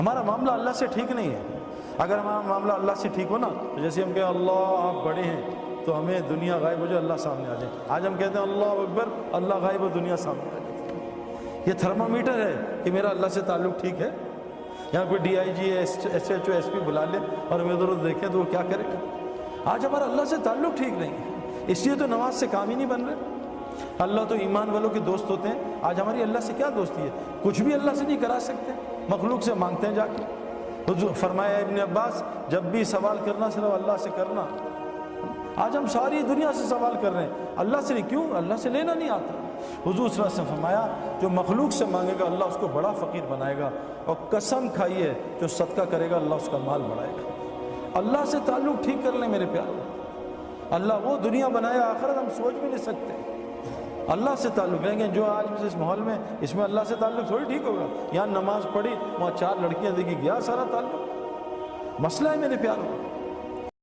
ہمارا معاملہ اللہ سے ٹھیک نہیں ہے۔ اگر ہمارا معاملہ اللہ سے ٹھیک ہو نا تو جیسے ہم کہیں اللہ آپ بڑے ہیں تو ہمیں دنیا غائب ہو جائے، اللہ سامنے آ جائے۔ آج ہم کہتے ہیں اللہ اکبر، اللہ غائب ہو، دنیا سامنے آ جائے۔ یہ تھرمامیٹر ہے کہ میرا اللہ سے تعلق ٹھیک ہے۔ یہاں کوئی D I G S H O S P بلا لے اور ہمیں ادھر ادھر دیکھیں تو وہ کیا کرے گا؟ آج ہمارا اللہ سے تعلق ٹھیک نہیں ہے، اس لیے تو نماز سے کام ہی نہیں بن رہے۔ اللہ تو ایمان والوں کے دوست ہوتے ہیں، آج ہماری اللہ سے کیا دوستی ہے؟ کچھ بھی اللہ سے نہیں کرا سکتے، مخلوق سے مانگتے ہیں جا کے۔ حضور فرمایا ابن عباس، جب بھی سوال کرنا صرف اللہ سے کرنا۔ آج ہم ساری دنیا سے سوال کر رہے ہیں، اللہ سے نہیں۔ کیوں؟ اللہ سے لینا نہیں آتا۔ حضور صلی اللہ علیہ وسلم فرمایا جو مخلوق سے مانگے گا اللہ اس کو بڑا فقیر بنائے گا، اور قسم کھائیے جو صدقہ کرے گا اللہ اس کا مال بڑھائے گا۔ اللہ سے تعلق ٹھیک کر لیں میرے پیارے۔ اللہ وہ دنیا بنایا، آخرت ہم سوچ بھی نہیں سکتے۔ اللہ سے تعلق لیں گے جو آج اس ماحول میں، اس میں اللہ سے تعلق تھوڑی ٹھیک ہوگا۔ یہاں نماز پڑھی، وہاں 4 لڑکیاں دیکھی، گیا سارا تعلق۔ مسئلہ ہے میرے پیاروں۔